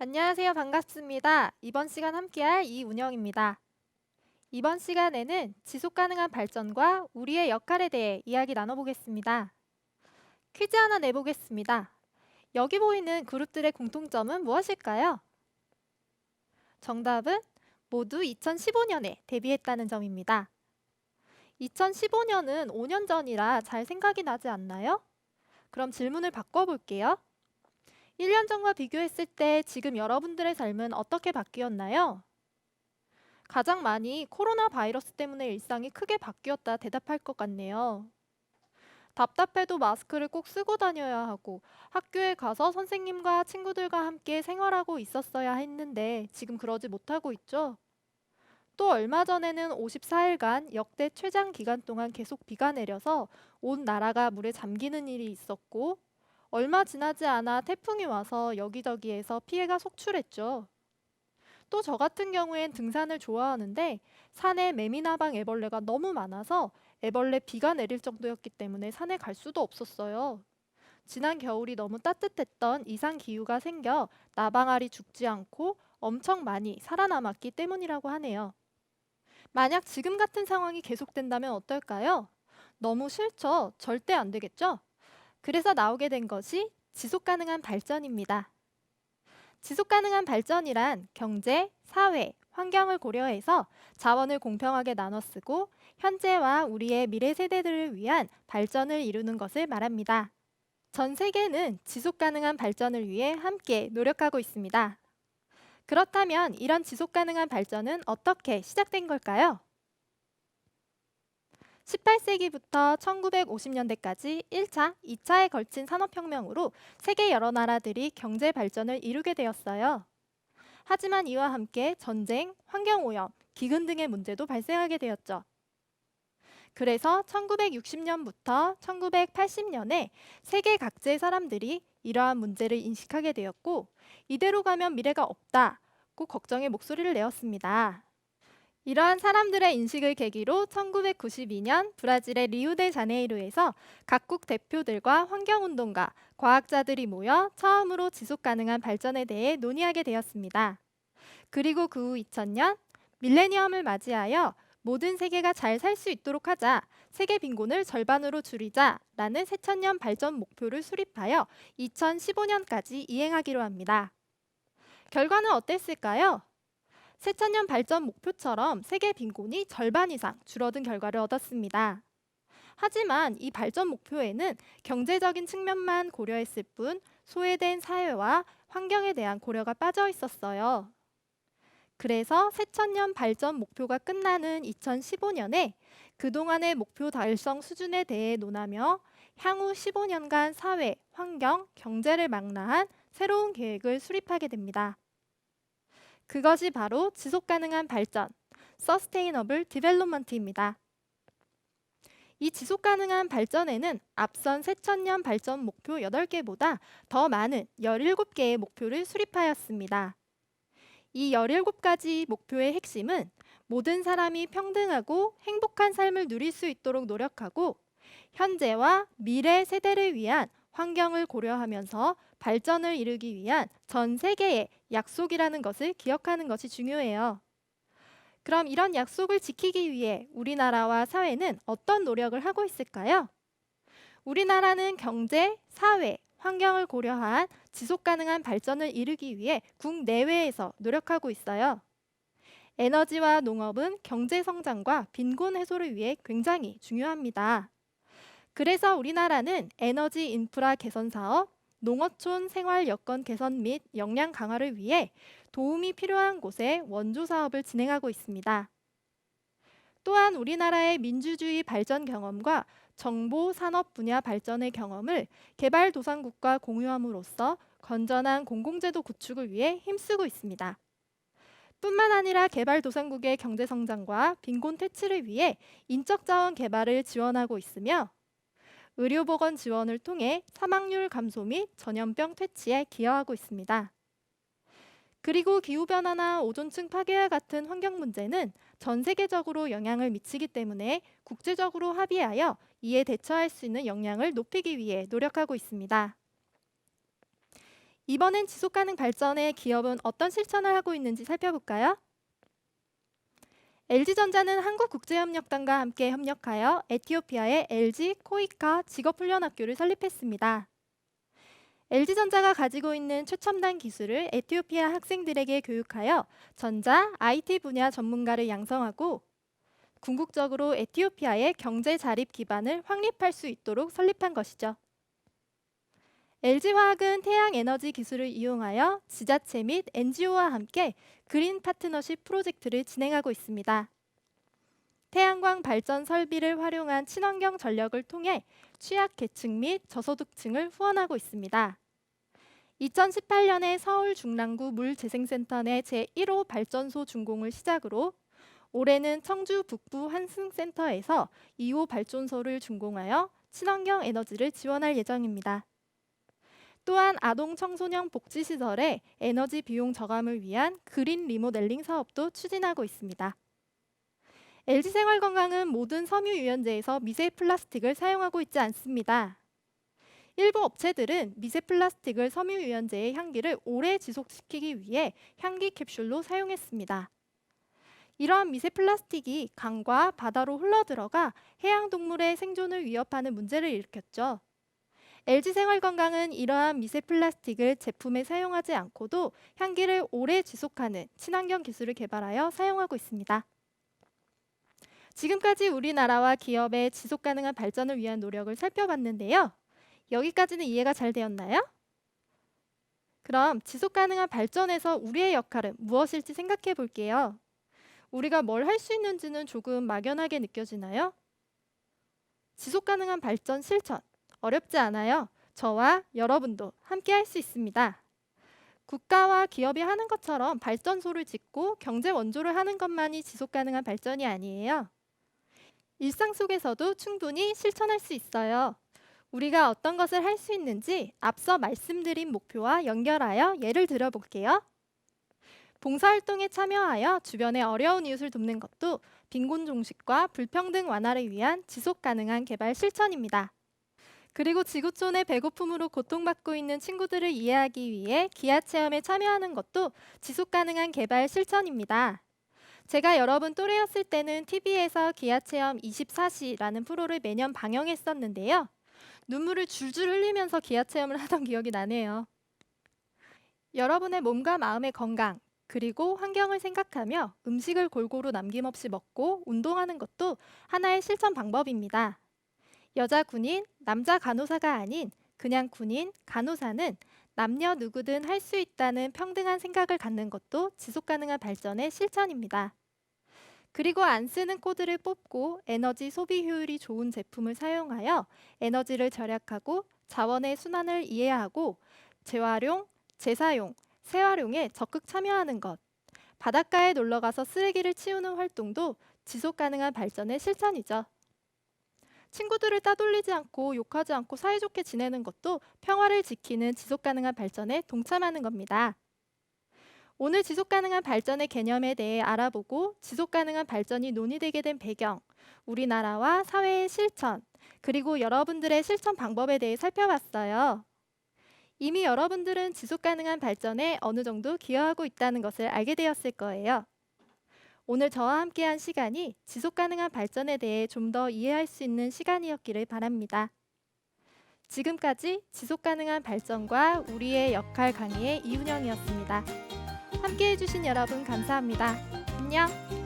안녕하세요. 반갑습니다. 이번 시간 함께할 이운영입니다. 이번 시간에는 지속 가능한 발전과 우리의 역할에 대해 이야기 나눠보겠습니다. 퀴즈 하나 내보겠습니다. 여기 보이는 그룹들의 공통점은 무엇일까요? 정답은 모두 2015년에 데뷔했다는 점입니다. 2015년은 5년 전이라 잘 생각이 나지 않나요? 그럼 질문을 바꿔볼게요. 1년 전과 비교했을 때 지금 여러분들의 삶은 어떻게 바뀌었나요? 가장 많이 코로나 바이러스 때문에 일상이 크게 바뀌었다 대답할 것 같네요. 답답해도 마스크를 꼭 쓰고 다녀야 하고 학교에 가서 선생님과 친구들과 함께 생활하고 있었어야 했는데 지금 그러지 못하고 있죠. 또 얼마 전에는 54일간 역대 최장 기간 동안 계속 비가 내려서 온 나라가 물에 잠기는 일이 있었고 얼마 지나지 않아 태풍이 와서 여기저기에서 피해가 속출했죠. 또 저 같은 경우엔 등산을 좋아하는데 산에 매미나방 애벌레가 너무 많아서 애벌레 비가 내릴 정도였기 때문에 산에 갈 수도 없었어요. 지난 겨울이 너무 따뜻했던 이상 기후가 생겨 나방알이 죽지 않고 엄청 많이 살아남았기 때문이라고 하네요. 만약 지금 같은 상황이 계속된다면 어떨까요? 너무 싫죠? 절대 안 되겠죠? 그래서 나오게 된 것이 지속 가능한 발전입니다. 지속 가능한 발전이란 경제, 사회, 환경을 고려해서 자원을 공평하게 나눠 쓰고 현재와 우리의 미래 세대들을 위한 발전을 이루는 것을 말합니다. 전 세계는 지속 가능한 발전을 위해 함께 노력하고 있습니다. 그렇다면 이런 지속 가능한 발전은 어떻게 시작된 걸까요? 18세기부터 1950년대까지 1차, 2차에 걸친 산업혁명으로 세계 여러 나라들이 경제 발전을 이루게 되었어요. 하지만 이와 함께 전쟁, 환경오염, 기근 등의 문제도 발생하게 되었죠. 그래서 1960년부터 1980년에 세계 각지의 사람들이 이러한 문제를 인식하게 되었고, 이대로 가면 미래가 없다고 걱정의 목소리를 내었습니다. 이러한 사람들의 인식을 계기로 1992년 브라질의 리우데자네이루에서 각국 대표들과 환경운동가, 과학자들이 모여 처음으로 지속 가능한 발전에 대해 논의하게 되었습니다. 그리고 그 후 2000년 밀레니엄을 맞이하여 모든 세계가 잘 살 수 있도록 하자, 세계 빈곤을 절반으로 줄이자라는 새천년 발전 목표를 수립하여 2015년까지 이행하기로 합니다. 결과는 어땠을까요? 새천년 발전 목표처럼 세계 빈곤이 절반 이상 줄어든 결과를 얻었습니다. 하지만 이 발전 목표에는 경제적인 측면만 고려했을 뿐 소외된 사회와 환경에 대한 고려가 빠져 있었어요. 그래서 새천년 발전 목표가 끝나는 2015년에 그동안의 목표 달성 수준에 대해 논하며 향후 15년간 사회, 환경, 경제를 망라한 새로운 계획을 수립하게 됩니다. 그것이 바로 지속 가능한 발전, Sustainable Development입니다. 이 지속 가능한 발전에는 앞선 새천년 발전 목표 8개보다 더 많은 17개의 목표를 수립하였습니다. 이 17가지 목표의 핵심은 모든 사람이 평등하고 행복한 삶을 누릴 수 있도록 노력하고 현재와 미래 세대를 위한 환경을 고려하면서 발전을 이루기 위한 전 세계의 약속이라는 것을 기억하는 것이 중요해요. 그럼 이런 약속을 지키기 위해 우리나라와 사회는 어떤 노력을 하고 있을까요? 우리나라는 경제, 사회, 환경을 고려한 지속 가능한 발전을 이루기 위해 국내외에서 노력하고 있어요. 에너지와 농업은 경제 성장과 빈곤 해소를 위해 굉장히 중요합니다. 그래서 우리나라는 에너지 인프라 개선 사업, 농어촌 생활 여건 개선 및 역량 강화를 위해 도움이 필요한 곳에 원조 사업을 진행하고 있습니다. 또한 우리나라의 민주주의 발전 경험과 정보 산업 분야 발전의 경험을 개발도상국과 공유함으로써 건전한 공공제도 구축을 위해 힘쓰고 있습니다. 뿐만 아니라 개발도상국의 경제 성장과 빈곤 퇴치를 위해 인적 자원 개발을 지원하고 있으며 의료보건 지원을 통해 사망률 감소 및 전염병 퇴치에 기여하고 있습니다. 그리고 기후변화나 오존층 파괴와 같은 환경 문제는 전 세계적으로 영향을 미치기 때문에 국제적으로 합의하여 이에 대처할 수 있는 역량을 높이기 위해 노력하고 있습니다. 이번엔 지속가능 발전에 기업은 어떤 실천을 하고 있는지 살펴볼까요? LG전자는 한국국제협력단과 함께 협력하여 에티오피아의 LG 코이카 직업훈련학교를 설립했습니다. LG전자가 가지고 있는 최첨단 기술을 에티오피아 학생들에게 교육하여 전자, IT 분야 전문가를 양성하고 궁극적으로 에티오피아의 경제 자립 기반을 확립할 수 있도록 설립한 것이죠. LG화학은 태양 에너지 기술을 이용하여 지자체 및 NGO와 함께 그린 파트너십 프로젝트를 진행하고 있습니다. 태양광 발전 설비를 활용한 친환경 전력을 통해 취약계층 및 저소득층을 후원하고 있습니다. 2018년에 서울 중랑구 물재생센터 내 제1호 발전소 준공을 시작으로 올해는 청주 북부 한승센터에서 2호 발전소를 준공하여 친환경 에너지를 지원할 예정입니다. 또한 아동 청소년 복지시설의 에너지 비용 저감을 위한 그린 리모델링 사업도 추진하고 있습니다. LG생활건강은 모든 섬유유연제에서 미세 플라스틱을 사용하고 있지 않습니다. 일부 업체들은 미세 플라스틱을 섬유유연제의 향기를 오래 지속시키기 위해 향기 캡슐로 사용했습니다. 이러한 미세 플라스틱이 강과 바다로 흘러들어가 해양동물의 생존을 위협하는 문제를 일으켰죠. LG생활건강은 이러한 미세 플라스틱을 제품에 사용하지 않고도 향기를 오래 지속하는 친환경 기술을 개발하여 사용하고 있습니다. 지금까지 우리나라와 기업의 지속가능한 발전을 위한 노력을 살펴봤는데요. 여기까지는 이해가 잘 되었나요? 그럼 지속가능한 발전에서 우리의 역할은 무엇일지 생각해 볼게요. 우리가 뭘 할 수 있는지는 조금 막연하게 느껴지나요? 지속가능한 발전 실천, 어렵지 않아요. 저와 여러분도 함께 할 수 있습니다. 국가와 기업이 하는 것처럼 발전소를 짓고 경제 원조를 하는 것만이 지속가능한 발전이 아니에요. 일상 속에서도 충분히 실천할 수 있어요. 우리가 어떤 것을 할 수 있는지 앞서 말씀드린 목표와 연결하여 예를 들어볼게요. 봉사활동에 참여하여 주변의 어려운 이웃을 돕는 것도 빈곤 종식과 불평등 완화를 위한 지속가능한 개발 실천입니다. 그리고 지구촌의 배고픔으로 고통받고 있는 친구들을 이해하기 위해 기아체험에 참여하는 것도 지속가능한 개발 실천입니다. 제가 여러분 또래였을 때는 TV에서 기아체험 24시라는 프로를 매년 방영했었는데요. 눈물을 줄줄 흘리면서 기아체험을 하던 기억이 나네요. 여러분의 몸과 마음의 건강, 그리고 환경을 생각하며 음식을 골고루 남김없이 먹고 운동하는 것도 하나의 실천 방법입니다. 여자 군인, 남자 간호사가 아닌 그냥 군인, 간호사는 남녀 누구든 할 수 있다는 평등한 생각을 갖는 것도 지속가능한 발전의 실천입니다. 그리고 안 쓰는 코드를 뽑고 에너지 소비 효율이 좋은 제품을 사용하여 에너지를 절약하고 자원의 순환을 이해하고 재활용, 재사용, 재활용에 적극 참여하는 것. 바닷가에 놀러가서 쓰레기를 치우는 활동도 지속가능한 발전의 실천이죠. 친구들을 따돌리지 않고 욕하지 않고 사이좋게 지내는 것도 평화를 지키는 지속가능한 발전에 동참하는 겁니다. 오늘 지속가능한 발전의 개념에 대해 알아보고 지속가능한 발전이 논의되게 된 배경, 우리나라와 사회의 실천, 그리고 여러분들의 실천 방법에 대해 살펴봤어요. 이미 여러분들은 지속가능한 발전에 어느 정도 기여하고 있다는 것을 알게 되었을 거예요. 오늘 저와 함께한 시간이 지속가능한 발전에 대해 좀 더 이해할 수 있는 시간이었기를 바랍니다. 지금까지 지속가능한 발전과 우리의 역할 강의의 이훈영이었습니다. 함께해 주신 여러분 감사합니다. 안녕!